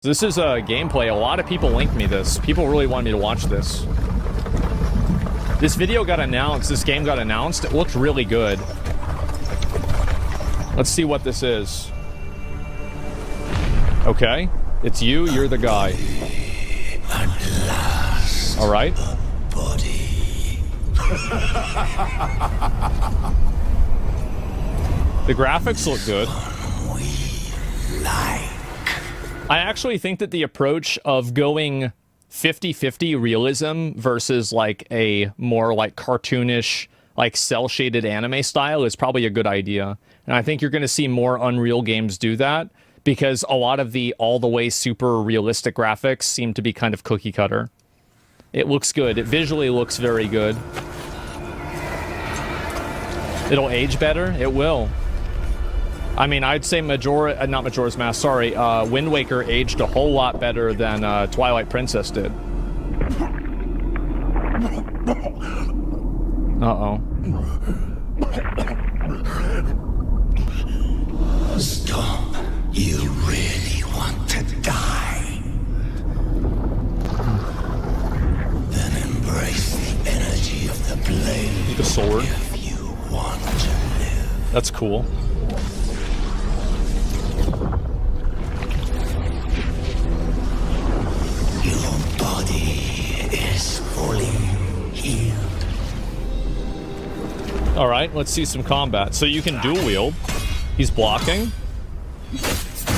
This is a gameplay. A lot of people linked me this. People really wanted me to watch this. This video got announced. This game got announced. It looked really good. Let's see what this is. Okay. It's you. You're the guy. All right. The graphics look good. I actually think that the approach of going 50-50 realism versus like a more like cartoonish, like cel-shaded anime style is probably a good idea. And I think you're going to see more Unreal games do that because a lot of the all-the-way super realistic graphics seem to be kind of cookie-cutter. It looks good. It visually looks very good. It'll age better? It will. I mean, I'd say not Majora's Mask, sorry, Wind Waker aged a whole lot better than Twilight Princess did. Uh-oh. Stop. You really want to die? Then embrace the energy of the blade. The sword. If you want to live. That's cool. Your body is fully healed. All right, let's see some combat. So you can dual wield. He's blocking.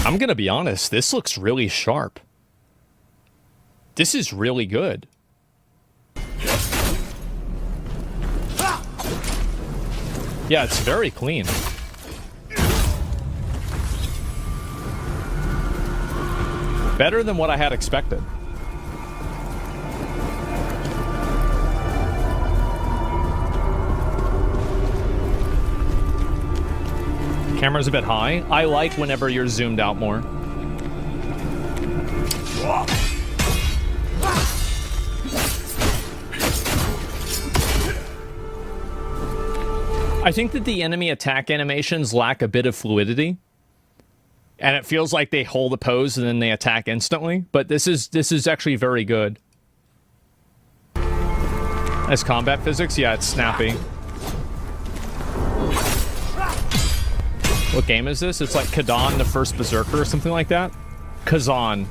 I'm gonna be honest, this looks really sharp. This is really good. Yeah, it's very clean. Better than what I had expected. Camera's a bit high. I like whenever you're zoomed out more. I think that the enemy attack animations lack a bit of fluidity. And it feels like they hold a pose and then they attack instantly. But this is actually very good. As combat physics, yeah, it's snappy. What game is this? It's like Kadan the First Berserker or something like that? Kazan.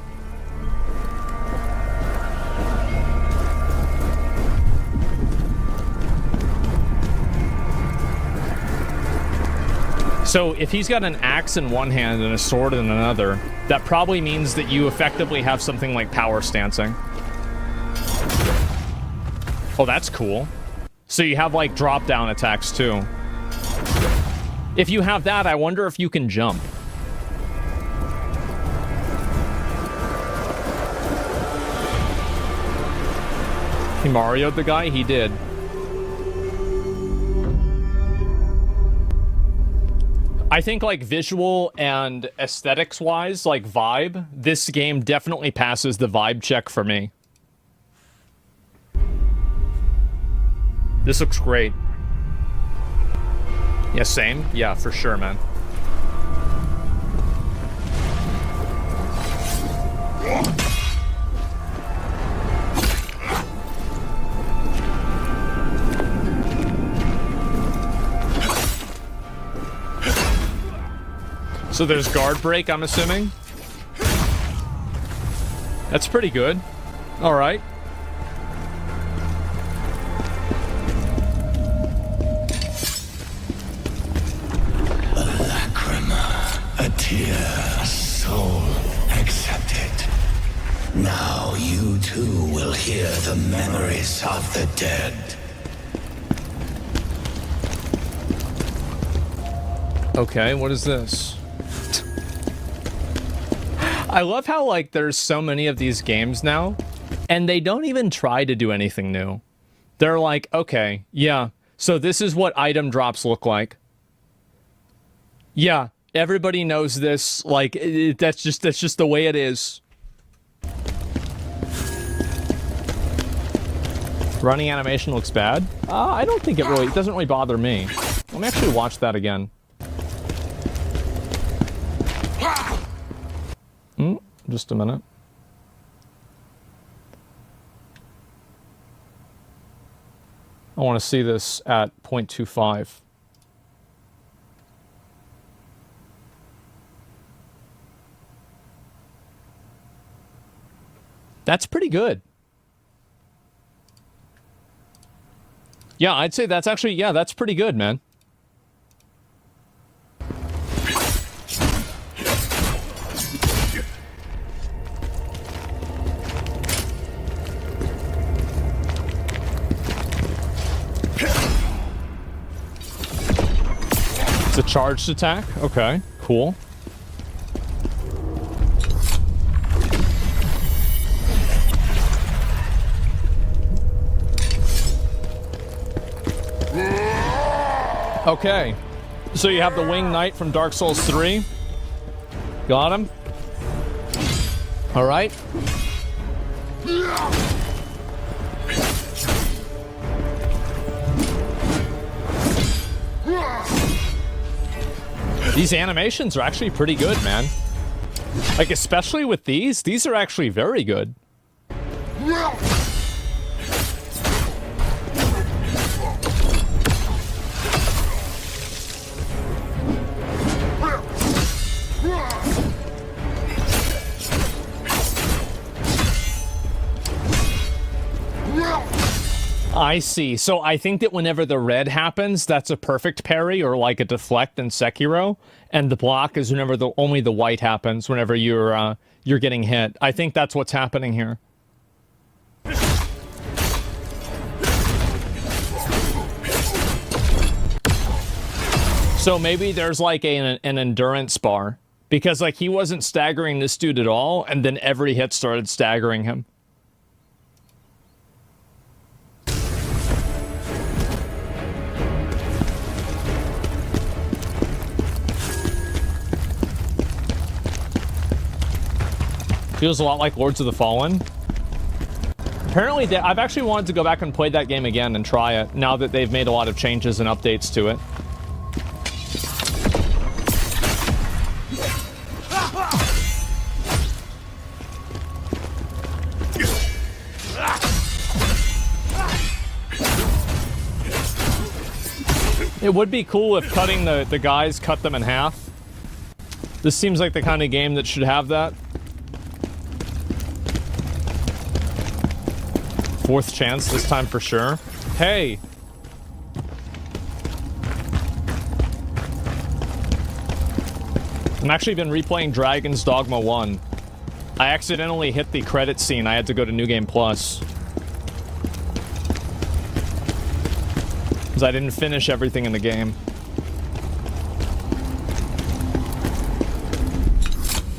So if he's got an axe in one hand and a sword in another, that probably means that you effectively have something like power stancing. Oh, that's cool. So you have like drop down attacks too. If you have that, I wonder if you can jump. He Mario'd the guy? He did. I think like visual and aesthetics wise, like vibe, this game definitely passes the vibe check for me. This looks great. Yeah, same? Yeah, for sure, man. So there's guard break, I'm assuming? That's pretty good. All right. A tear, a soul accepted. Now you too will hear the memories of the dead. Okay, what is this? I love how, like, there's so many of these games now, and they don't even try to do anything new. They're like, okay, yeah, so this is what item drops look like. Yeah. Everybody knows this. Like, that's just the way it is. Running animation looks bad. I don't think it doesn't really bother me. Let me actually watch that again. Just a minute. I want to see this at 0.25. That's pretty good. Yeah, I'd say that's actually, yeah, that's pretty good, man. It's a charged attack? Okay, cool. Okay, so you have the Winged Knight from Dark Souls 3. Got him. All right. These animations are actually pretty good, man. Like, especially with these are actually very good. I see. So I think that whenever the red happens, that's a perfect parry or like a deflect in Sekiro, and the block is whenever only the white happens whenever you're getting hit. I think that's what's happening here. So maybe there's like an endurance bar, because like he wasn't staggering this dude at all, and then every hit started staggering him. Feels a lot like Lords of the Fallen. Apparently, I've actually wanted to go back and play that game again and try it, now that they've made a lot of changes and updates to it. It would be cool if cutting the guys cut them in half. This seems like the kind of game that should have that. Fourth chance this time for sure. Hey! I've actually been replaying Dragon's Dogma 1. I accidentally hit the credit scene. I had to go to New Game Plus. Because I didn't finish everything in the game.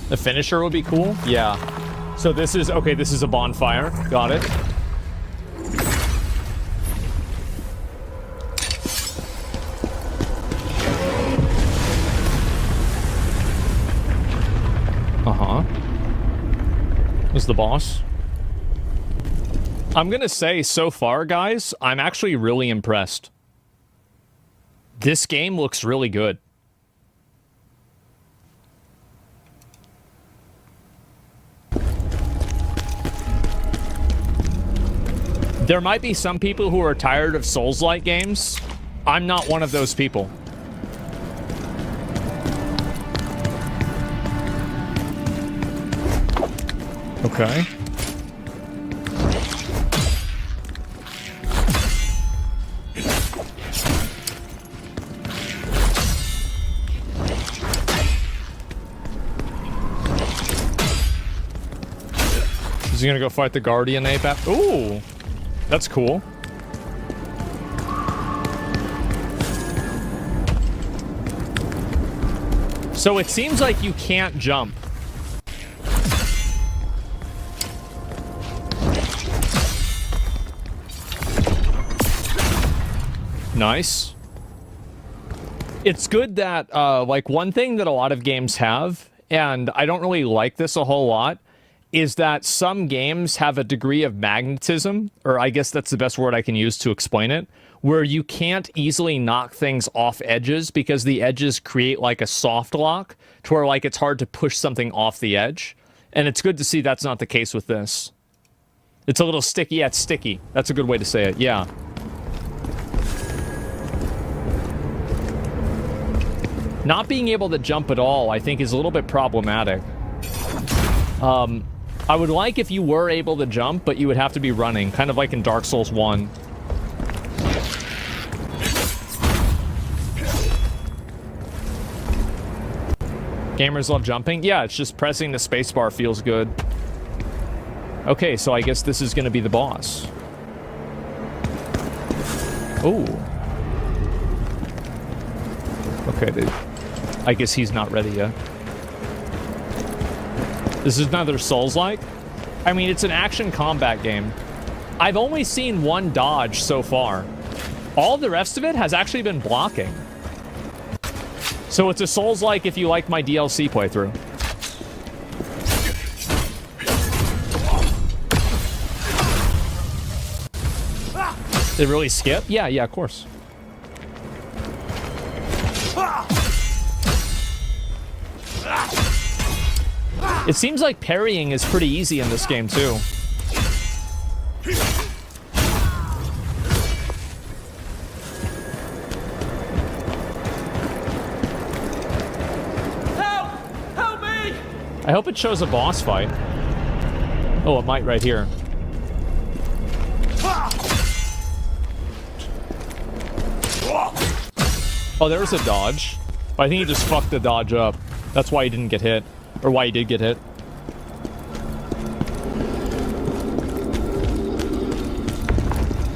The finisher would be cool? Yeah. So this is, okay, this is a bonfire. Got it. Was the boss? I'm gonna say, so far, guys, I'm actually really impressed. This game looks really good. There might be some people who are tired of Souls-like games. I'm not one of those people. Okay. Is he gonna go fight the Guardian Ape? Ooh, that's cool. So it seems like you can't jump. Nice. It's good that, like, one thing that a lot of games have, and I don't really like this a whole lot, is that some games have a degree of magnetism, or I guess that's the best word I can use to explain it, where you can't easily knock things off edges because the edges create, like, a soft lock to where, like, it's hard to push something off the edge. And it's good to see that's not the case with this. It's a little sticky. Yeah, it's sticky. That's a good way to say it. Yeah. Not being able to jump at all, I think, is a little bit problematic. I would like if you were able to jump, but you would have to be running, kind of like in Dark Souls 1. Gamers love jumping? Yeah, it's just pressing the spacebar feels good. Okay, so I guess this is going to be the boss. Ooh. Okay, dude. I guess he's not ready yet. This is another Souls-like? I mean, it's an action combat game. I've only seen one dodge so far. All the rest of it has actually been blocking. So it's a Souls-like if you like my DLC playthrough. They really skip? Yeah, of course. It seems like parrying is pretty easy in this game, too. Help! Help me! I hope it shows a boss fight. Oh, it might right here. Oh, there was a dodge. But I think he just fucked the dodge up. That's why he didn't get hit. Or why he did get hit.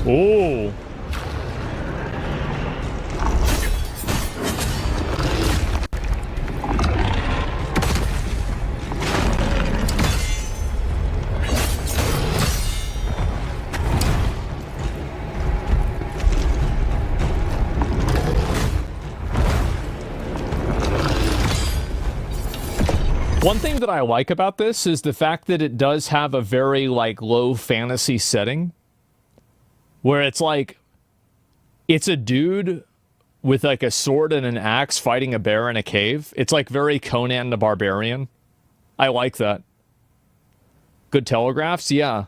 Oh. One thing that I like about this is the fact that it does have a very, like, low fantasy setting. Where it's like, it's a dude with, like, a sword and an axe fighting a bear in a cave. It's, like, very Conan the Barbarian. I like that. Good telegraphs? Yeah.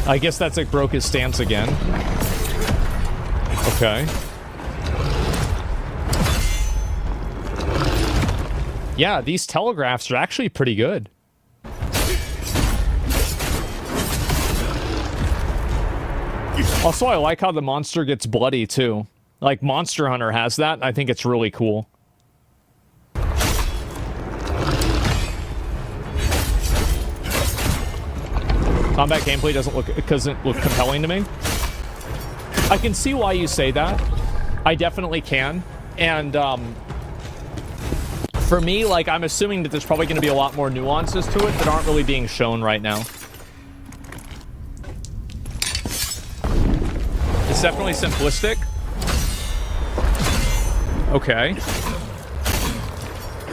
I guess that's like broke his stance again. Okay. Yeah, these telegraphs are actually pretty good. Also, I like how the monster gets bloody, too. Like, Monster Hunter has that, and I think it's really cool. Combat gameplay doesn't look compelling to me. I can see why you say that. I definitely can. And, for me, like, I'm assuming that there's probably going to be a lot more nuances to it that aren't really being shown right now. It's definitely simplistic. Okay.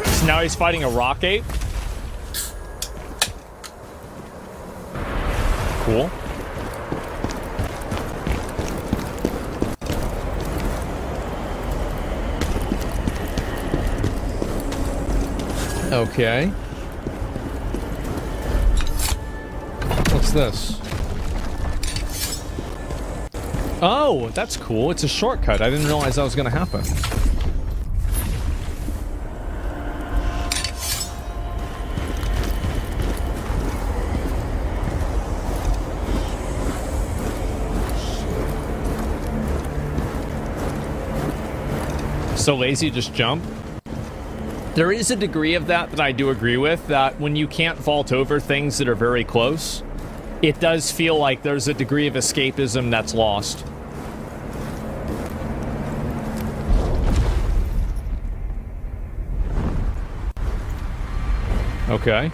So now he's fighting a rock ape. Cool. Okay. What's this? Oh, that's cool. It's a shortcut. I didn't realize that was going to happen. So lazy, just jump. There is a degree of that I do agree with, that when you can't vault over things that are very close, it does feel like there's a degree of escapism that's lost. Okay.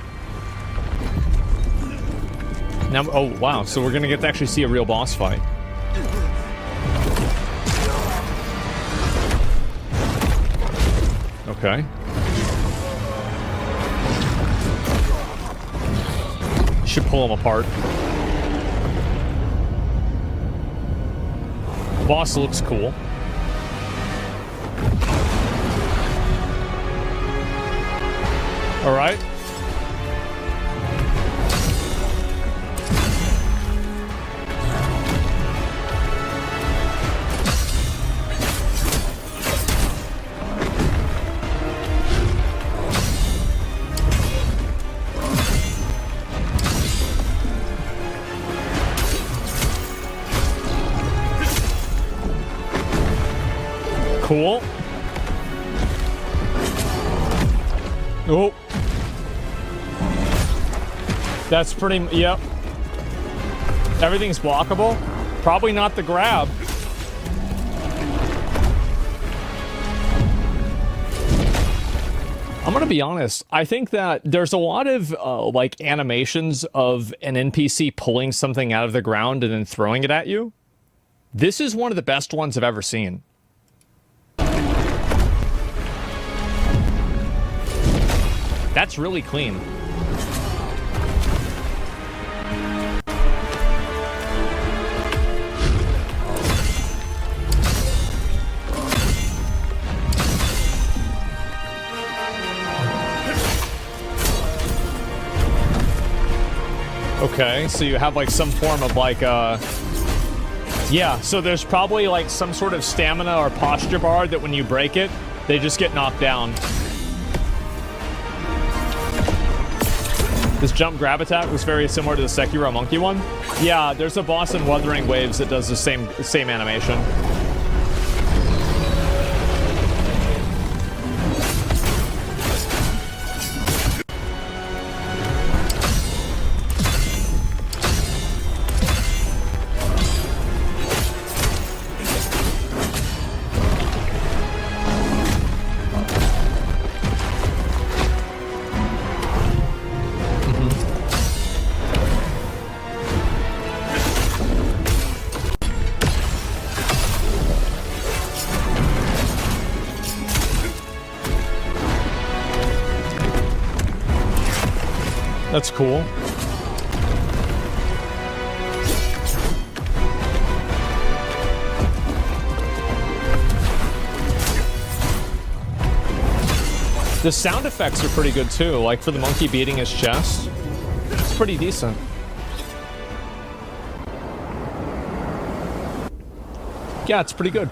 Now, oh wow, so we're gonna get to actually see a real boss fight. Okay. Should pull them apart. Boss looks cool. All right. Cool. Oh. That's pretty, yep. Everything's blockable. Probably not the grab. I'm gonna be honest. I think that there's a lot of like animations of an NPC pulling something out of the ground and then throwing it at you. This is one of the best ones I've ever seen. That's really clean. Okay, so you have like some form of like yeah, so there's probably like some sort of stamina or posture bar that when you break it, they just get knocked down. This jump grab attack was very similar to the Sekiro monkey one. Yeah, there's a boss in Wuthering Waves that does the same animation. That's cool. The sound effects are pretty good too, like for the monkey beating his chest. It's pretty decent. Yeah, it's pretty good.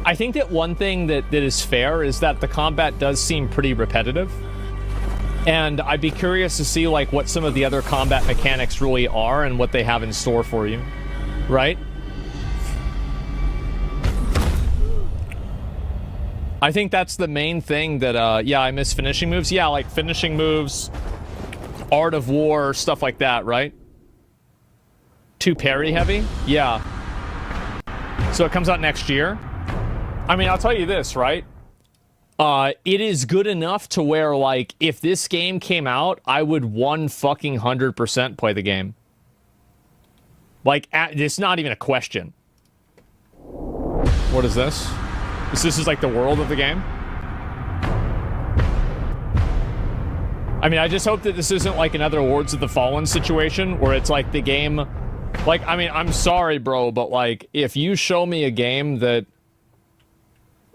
I think that one thing that is fair is that the combat does seem pretty repetitive. And I'd be curious to see like what some of the other combat mechanics really are and what they have in store for you, right? I think that's the main thing that, yeah, I miss finishing moves. Yeah, like finishing moves, Art of War, stuff like that, right? Too parry heavy? Yeah. So it comes out next year. I mean, I'll tell you this, right? It is good enough to where, like, if this game came out, I would 100% play the game. Like, it's not even a question. What is this? This is like the world of the game? I mean, I just hope that this isn't like another Lords of the Fallen situation where it's like the game... Like, I mean, I'm sorry, bro, but like, if you show me a game that...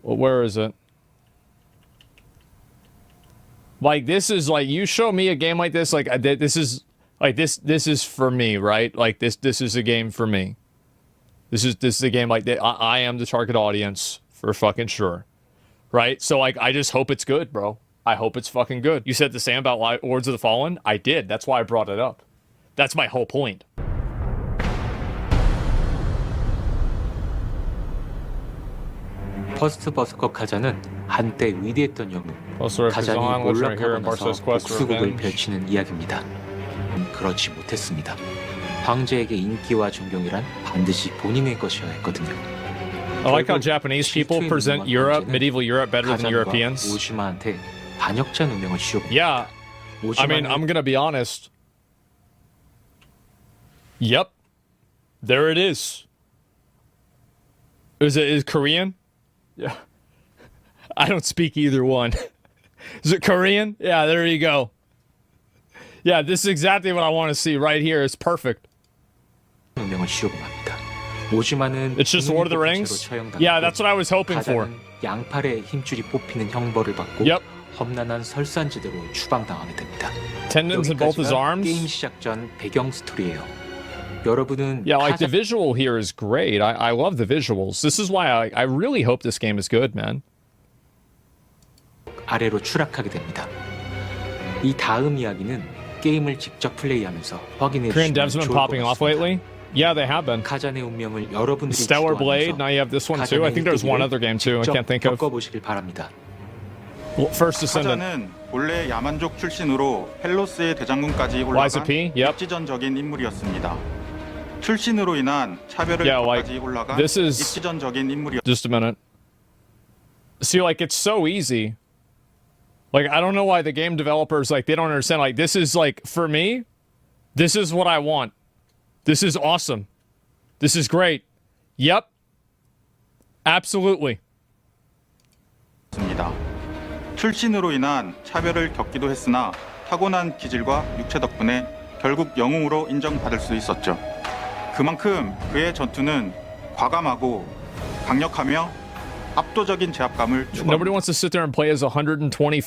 Well, where is it? Like, this is like, you show me a game like this, like, this is, like, this is for me, right? Like, this is a game for me. This is a game like that. I am the target audience for fucking sure. Right? So, like, I just hope it's good, bro. I hope it's fucking good. You said the same about Lords of the Fallen? I did. That's why I brought it up. That's my whole point. 퍼스트 버서커-카잔은 한때 위대했던 영웅 카잔이 몰락하고 나서 복수극을 펼치는 이야기입니다. 그렇지 못했습니다. 황제에게 인기와 존경이란 반드시 본인의 것이어야 했거든요. I like how Japanese people present Europe, medieval Europe, better than Europeans. 오시마한테 반역자 누명을 씌웁니다. Yeah, I mean, I'm gonna be honest. Yep, there it is. Is it Korean? Yeah. I don't speak either one. Is it Korean? Yeah, there you go. Yeah, this is exactly what I want to see right here. It's perfect. 운명을 시험합니다. 오즈마는 It's just Lord of the Rings? Yeah, that's what I was hoping for. 가자는 양팔에 힘줄이 뽑히는 형벌을 받고 Yep. 험난한 설산지대로 추방당하게 됩니다. Tendons in both his 여기까지가 arms. 게임 시작 전 배경 스토리예요. 여러분은 Yeah, like the visual here is great. I love the visuals. This is why I really hope this game is good, man. 아래로 추락하게 됩니다. 이 다음 이야기는 게임을 직접 플레이하면서 확인해 Korean 주시면 devs have been 좋을 것 popping off 같습니다. lately. Yeah, they have been. 가잔의 운명을 여러분들이 Stellar Blade. 주도하면서 Now you have this one too. I think there's one other game too. I 직접 can't think of. 겪어보시길 바랍니다. First Descendant. 카잔은 본래 야만족 출신으로 헬로스의 대장군까지 Liza 올라간 P? Yep. 입지전적인 인물이었습니다. 출신으로 인한 차별을 Yeah, 겪까지 like, 올라간 this is- 입지전적인 인물이었습니다. Just a minute. See, like, it's so easy. Like, I don't know why the game developers, like, they don't understand. Like, this is, like, for me, this is what I want. This is awesome. This is great. Yep. Absolutely. 출신으로 인한 차별을 겪기도 했으나 타고난 기질과 육체 덕분에 결국 영웅으로 인정받을 수 있었죠. 그만큼 그의 전투는 과감하고 강력하며 압도적인 제압감을 Nobody wants to sit there and play as a 120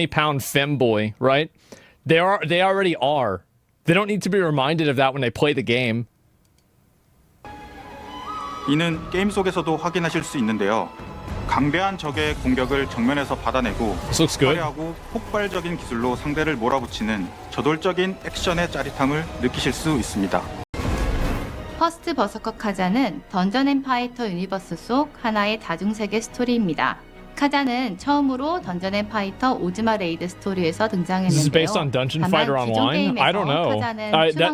pound femboy, right? They already are. They don't need to be reminded of that when they play the game. 이는 게임 속에서도 확인하실 수 있는데요. 강대한 적의 공격을 정면에서 받아내고 This looks good. 화려하고 폭발적인 기술로 상대를 몰아붙이는 저돌적인 액션의 짜릿함을 느끼실 수 있습니다. 퍼스트 버서커-카잔은 던전 앤 파이터 유니버스 속 하나의 다중세계 스토리입니다. 카잔은 처음으로 던전 앤 파이터 오즈마 레이드 스토리에서 등장했는데요. This is based on Dungeon Fighter Online? I don't know.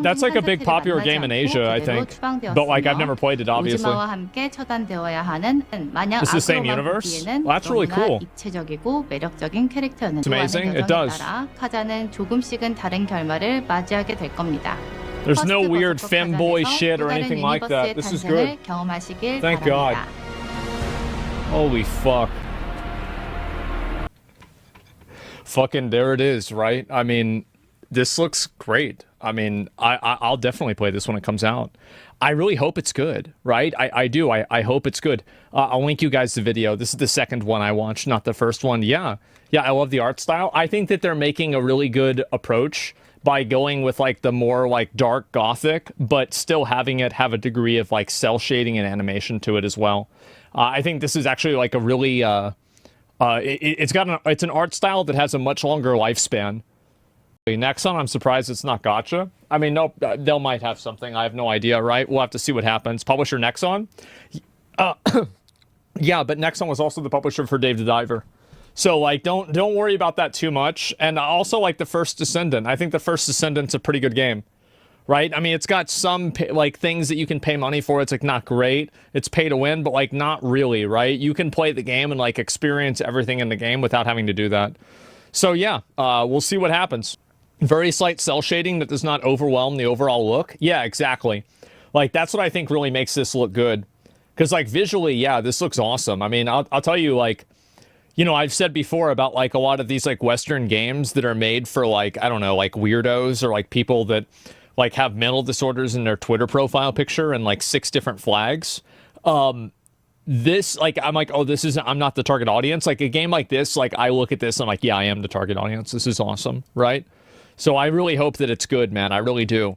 That's like a big popular game in Asia, I think. But like I've never played it, obviously. 오즈마와 함께 처단되어야 하는 마냥 It's the same 아크로만 universe? 보기에는 Well, that's really cool. 입체적이고 매력적인 캐릭터는 It's amazing. It 여정에 does. 따라 카잔은 조금씩은 다른 결말을 맞이하게 될 겁니다. There's no 퍼스트 weird 버서커 femboy 카잔에서 shit or 또 다른 anything like that. 유니버스의 This is 탄생을 good. 경험하시길 Thank God. 바랍니다. Holy fuck. Fucking there it is, right? I mean, this looks great. I mean, I'll definitely play this when it comes out. I really hope it's good, right? I do. I hope it's good. I'll link you guys the video. This is the second one I watched, not the first one. Yeah, I love the art style. I think that they're making a really good approach by going with like the more like dark gothic, but still having it have a degree of like cell shading and animation to it as well. I think this is actually like a really it's an art style that has a much longer lifespan. Nexon, I'm surprised it's not Gacha. I mean, no, they might have something. I have no idea, right? We'll have to see what happens. Publisher Nexon? Yeah, but Nexon was also the publisher for Dave the Diver. So, like, don't worry about that too much. And also, like, the First Descendant. I think the First Descendant's a pretty good game. Right? I mean, it's got some, like, things that you can pay money for. It's, like, not great. It's pay to win, but, like, not really, right? You can play the game and, like, experience everything in the game without having to do that. So, yeah, we'll see what happens. Very slight cell shading that does not overwhelm the overall look. Yeah, exactly. Like, that's what I think really makes this look good. Because, like, visually, yeah, this looks awesome. I mean, I'll tell you, like, you know, I've said before about, like, a lot of these, like, Western games that are made for, like, I don't know, like, weirdos or, like, people that, like, have mental disorders in their Twitter profile picture and, like, 6 different flags. This, like, I'm like, oh, I'm not the target audience. Like, a game like this, like, I look at this and I'm like, yeah, I am the target audience. This is awesome, right? So I really hope that it's good, man. I really do.